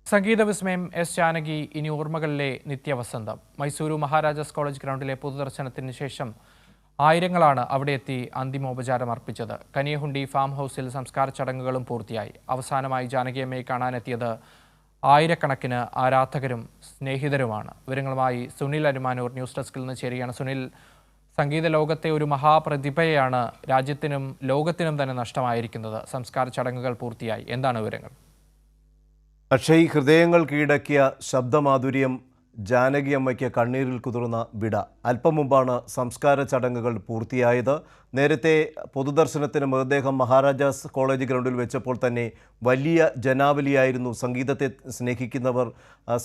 സംഗീത വിസ്മയം എസ് ജാനകി ഇനി ഓർമ്മകളിലെ നിത്യവസന്തം. മൈസൂരു മഹാരാജാസ് കോളേജ് ഗ്രൗണ്ടിലെ പൊതുദർശനത്തിന് ശേഷം ആയിരങ്ങളാണ് അവിടെ എത്തി അന്തിമോപചാരം അർപ്പിച്ചത്. കനിയഹുണ്ടി ഫാം ഹൗസിൽ സംസ്കാര ചടങ്ങുകളും പൂർത്തിയായി. അവസാനമായി ജാനകിയമ്മയെ കാണാനെത്തിയത് ആയിരക്കണക്കിന് ആരാധകരും സ്നേഹിതരുമാണ്. വിവരങ്ങളുമായി സുനിൽ അരുമാനൂർ ന്യൂസ് ഡെസ്കിൽ നിന്ന് ചേരുകയാണ്. സുനിൽ, സംഗീത ലോകത്തെ ഒരു മഹാപ്രതിഭയാണ് രാജ്യത്തിനും ലോകത്തിനും തന്നെ നഷ്ടമായിരിക്കുന്നത്. സംസ്കാര ചടങ്ങുകൾ പൂർത്തിയായി. എന്താണ് വിവരങ്ങൾ? അക്ഷയ്, ഹൃദയങ്ങൾ കീഴടക്കിയ ശബ്ദമാധുര്യം ജാനകിയമ്മയ്ക്ക് കണ്ണീരിൽ കുതിർന്ന വിട. അല്പം മുമ്പാണ് സംസ്കാര ചടങ്ങുകൾ പൂർത്തിയായത്. നേരത്തെ പൊതുദർശനത്തിന് മൃതദേഹം മഹാരാജാസ് കോളേജ് ഗ്രൗണ്ടിൽ വെച്ചപ്പോൾ തന്നെ വലിയ ജനാവലിയായിരുന്നു. സംഗീതത്തെ സ്നേഹിക്കുന്നവർ,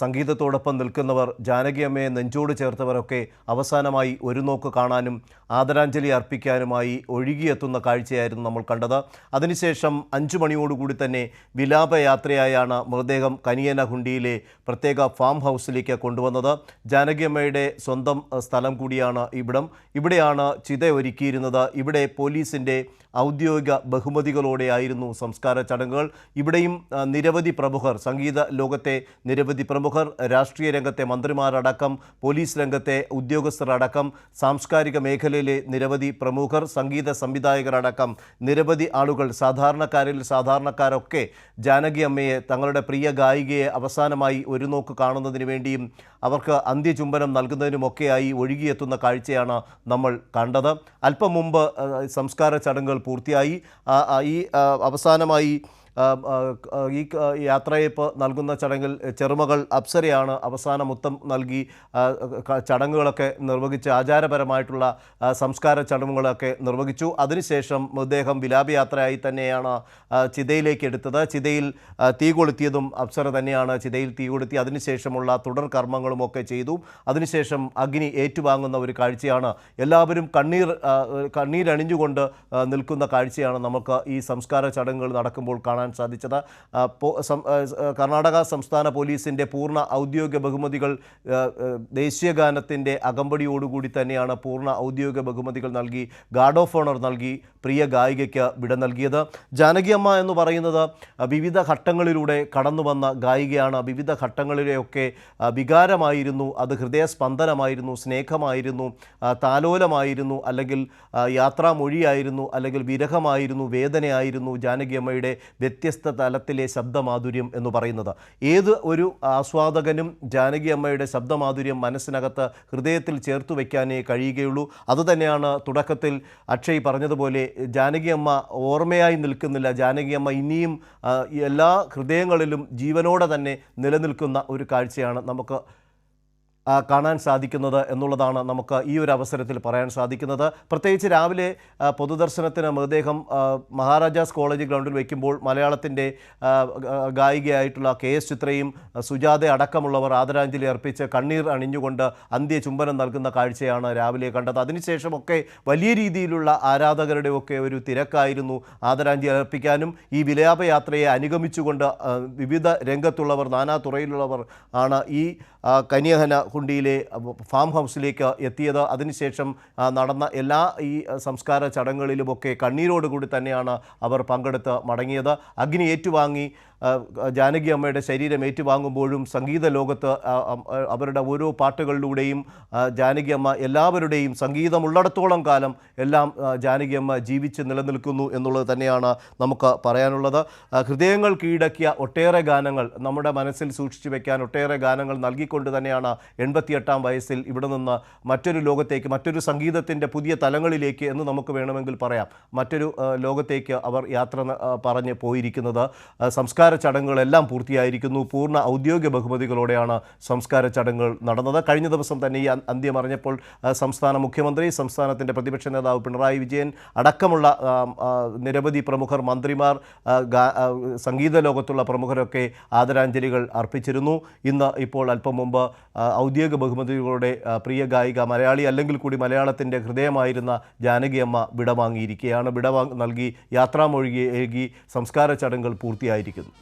സംഗീതത്തോടൊപ്പം നിൽക്കുന്നവർ, ജാനകിയമ്മയെ നെഞ്ചോട് ചേർത്തവരൊക്കെ അവസാനമായി ഒരു നോക്ക് കാണാനും ആദരാഞ്ജലി അർപ്പിക്കാനുമായി ഒഴുകിയെത്തുന്ന കാഴ്ചയായിരുന്നു നമ്മൾ കണ്ടത്. അതിനുശേഷം 5 മണിയോടുകൂടി തന്നെ വിലാപയാത്രയായാണ് മൃതദേഹം കനിയനഹുണ്ടിയിലെ പ്രത്യേക ഫാം ഹൗസിലേക്ക് കൊണ്ടുവന്നത്. ജാനകിയമ്മയുടെ സ്വന്തം സ്ഥലം കൂടിയാണ് ഇവിടം. ഇവിടെയാണ് ചിത ഒരുക്കിയിരുന്നത്. ഇവിടെ പോലീസിൻ്റെ ഔദ്യോഗിക ബഹുമതികളോടെയായിരുന്നു സംസ്കാര ചടങ്ങുകൾ. ഇവിടെയും നിരവധി പ്രമുഖർ, സംഗീത ലോകത്തെ നിരവധി പ്രമുഖർ, രാഷ്ട്രീയ രംഗത്തെ മന്ത്രിമാരടക്കം, പോലീസ് രംഗത്തെ ഉദ്യോഗസ്ഥരടക്കം, സാംസ്കാരിക മേഖലയിലെ നിരവധി പ്രമുഖർ, സംഗീത സംവിധായകരടക്കം നിരവധി ആളുകൾ, സാധാരണക്കാരിൽ സാധാരണക്കാരൊക്കെ ജാനകിയമ്മയെ, തങ്ങളുടെ പ്രിയ ഗായികയെ അവസാനമായി ഒരു നോക്ക് കാണുന്നതിന് വേണ്ടിയും അവർക്ക് അന്ത്യചുംബനം നൽകുന്നതിനുമൊക്കെയായി ഒഴുകിയെത്തുന്ന കാഴ്ചയാണ് നമ്മൾ കണ്ടത്. അല്പം മുമ്പ് സംസ്കാര ചടങ്ങുകൾ പൂർത്തിയായി. ഈ അവസാനമായി ഈ യാത്രയയപ്പ് നൽകുന്ന ചടങ്ങിൽ ചെറുമകൾ അപ്സരയാണ് അവസാന മുത്തം നൽകി ചടങ്ങുകളൊക്കെ നിർവഹിച്ച് ആചാരപരമായിട്ടുള്ള സംസ്കാര ചടങ്ങുകളൊക്കെ നിർവഹിച്ചു. അതിനുശേഷം മൃതദേഹം വിലാപയാത്രയായി തന്നെയാണ് ചിതയിലേക്ക് എടുത്തത്. ചിതയിൽ തീ കൊളുത്തിയതും അപ്സര തന്നെയാണ്. ചിതയിൽ തീ കൊളുത്തി അതിനുശേഷമുള്ള തുടർ കർമ്മങ്ങളുമൊക്കെ ചെയ്തു. അതിനുശേഷം അഗ്നി ഏറ്റുവാങ്ങുന്ന ഒരു കാഴ്ചയാണ്. എല്ലാവരും കണ്ണീരണിഞ്ഞുകൊണ്ട് നിൽക്കുന്ന കാഴ്ചയാണ് നമുക്ക് ഈ സംസ്കാര ചടങ്ങുകൾ നടക്കുമ്പോൾ കാണാൻ സാധിച്ചത്. കർണാടക സംസ്ഥാന പോലീസിൻ്റെ പൂർണ്ണ ഔദ്യോഗിക ബഹുമതികൾ, ദേശീയഗാനത്തിൻ്റെ അകമ്പടിയോടുകൂടി തന്നെയാണ് പൂർണ്ണ ഔദ്യോഗിക ബഹുമതികൾ നൽകി, ഗാർഡ് ഓഫ് ഓണർ നൽകി പ്രിയ ഗായികയ്ക്ക് വിട നൽകിയത്. ജാനകിയമ്മ എന്ന് പറയുന്നത് വിവിധ ഘട്ടങ്ങളിലൂടെ കടന്നു വന്ന ഗായികയാണ്. വിവിധ ഘട്ടങ്ങളിലെയൊക്കെ വികാരമായിരുന്നു, അത് ഹൃദയസ്പന്ദനമായിരുന്നു, സ്നേഹമായിരുന്നു, താലോലമായിരുന്നു, അല്ലെങ്കിൽ യാത്രാമൊഴിയായിരുന്നു, അല്ലെങ്കിൽ വിരഹമായിരുന്നു, വേദനയായിരുന്നു ജാനകിയമ്മയുടെ വ്യത്യസ്ത തലത്തിലെ ശബ്ദമാധുര്യം എന്ന് പറയുന്നത്. ഏത് ഒരു ആസ്വാദകനും ജാനകിയമ്മയുടെ ശബ്ദമാധുര്യം മനസ്സിനകത്ത് ഹൃദയത്തിൽ ചേർത്തു വയ്ക്കാനേ കഴിയുകയുള്ളൂ. അതുതന്നെയാണ് തുടക്കത്തിൽ അക്ഷയ് പറഞ്ഞതുപോലെ, ജാനകിയമ്മ ഓർമ്മയായി നിൽക്കുന്നില്ല. ജാനകിയമ്മ ഇനിയും എല്ലാ ഹൃദയങ്ങളിലും ജീവനോടെ തന്നെ നിലനിൽക്കുന്ന ഒരു കാഴ്ചയാണ് നമുക്ക് കാണാൻ സാധിക്കുന്നത് എന്നുള്ളതാണ് നമുക്ക് ഈ ഒരു അവസരത്തിൽ പറയാൻ സാധിക്കുന്നത്. പ്രത്യേകിച്ച് രാവിലെ പൊതുദർശനത്തിന് മൃതദേഹം മഹാരാജാസ് കോളേജ് ഗ്രൗണ്ടിൽ വയ്ക്കുമ്പോൾ മലയാളത്തിൻ്റെ ഗായികയായിട്ടുള്ള KS ചിത്രയും സുജാത അടക്കമുള്ളവർ ആദരാഞ്ജലി അർപ്പിച്ച് കണ്ണീർ അണിഞ്ഞുകൊണ്ട് അന്ത്യചുംബനം നൽകുന്ന കാഴ്ചയാണ് രാവിലെ കണ്ടത്. അതിനുശേഷമൊക്കെ വലിയ രീതിയിലുള്ള ആരാധകരുടെ ഒക്കെ ഒരു തിരക്കായിരുന്നു. ആദരാഞ്ജലി അർപ്പിക്കാനും ഈ വിലാപയാത്രയെ അനുഗമിച്ചുകൊണ്ട് വിവിധ രംഗത്തുള്ളവർ, നാനാ തുറയിലുള്ളവർ ആണ് ഈ കനിയഹുണ്ടിയിലെ ഫാം ഹൗസിലേക്ക് എത്തിയത്. അതിനുശേഷം നടന്ന എല്ലാ ഈ സംസ്കാര ചടങ്ങുകളിലുമൊക്കെ കണ്ണീരോടുകൂടി തന്നെയാണ് അവർ പങ്കെടുത്ത് മടങ്ങിയത്. അഗ്നി ഏറ്റുവാങ്ങി ജാനകിയമ്മയുടെ ശരീരം ഏറ്റുവാങ്ങുമ്പോഴും സംഗീത ലോകത്ത് അവരുടെ ഓരോ പാട്ടുകളിലൂടെയും ജാനകിയമ്മ എല്ലാവരുടെയും, സംഗീതമുള്ളിടത്തോളം കാലം എല്ലാം ജാനകിയമ്മ ജീവിച്ച് നിലനിൽക്കുന്നു എന്നുള്ളത് തന്നെയാണ് നമുക്ക് പറയാനുള്ളത്. ഹൃദയങ്ങൾ കീഴടക്കിയ ഒട്ടേറെ ഗാനങ്ങൾ നമ്മുടെ മനസ്സിൽ സൂക്ഷിച്ചു വയ്ക്കാൻ ഒട്ടേറെ ഗാനങ്ങൾ നൽകിക്കൊണ്ട് തന്നെയാണ് 88-ാം വയസ്സിൽ ഇവിടെ നിന്ന് മറ്റൊരു ലോകത്തേക്ക്, മറ്റൊരു സംഗീതത്തിൻ്റെ പുതിയ തലങ്ങളിലേക്ക് എന്ന് നമുക്ക് വേണമെങ്കിൽ പറയാം, മറ്റൊരു ലോകത്തേക്ക് അവർ യാത്ര പറഞ്ഞ് പോയിരിക്കുന്നത്. സംസ്കാര ചടങ്ങുകളെല്ലാം പൂർത്തിയായിരിക്കുന്നു. പൂർണ്ണ ഔദ്യോഗിക ബഹുമതികളോടെയാണ് സംസ്കാര ചടങ്ങുകൾ നടന്നത്. കഴിഞ്ഞ ദിവസം തന്നെ ഈ അന്ത്യം അറിഞ്ഞപ്പോൾ സംസ്ഥാന മുഖ്യമന്ത്രി, സംസ്ഥാനത്തിൻ്റെ പ്രതിപക്ഷ നേതാവ് പിണറായി വിജയൻ അടക്കമുള്ള നിരവധി പ്രമുഖർ, മന്ത്രിമാർ, സംഗീത ലോകത്തുള്ള പ്രമുഖരൊക്കെ ആദരാഞ്ജലികൾ അർപ്പിച്ചിരുന്നു. ഇന്ന് ഇപ്പോൾ അല്പം മുമ്പ് ഔദ്യോഗിക ബഹുമതികളുടെ പ്രിയ ഗായിക, മലയാളി അല്ലെങ്കിൽ കൂടി മലയാളത്തിൻ്റെ ഹൃദയമായിരുന്ന ജാനകിയമ്മ വിടവാങ്ങിയിരിക്കുകയാണ്. നൽകി യാത്രാമൊഴി ഏകി സംസ്കാര ചടങ്ങുകൾ പൂർത്തിയായിരിക്കുന്നു.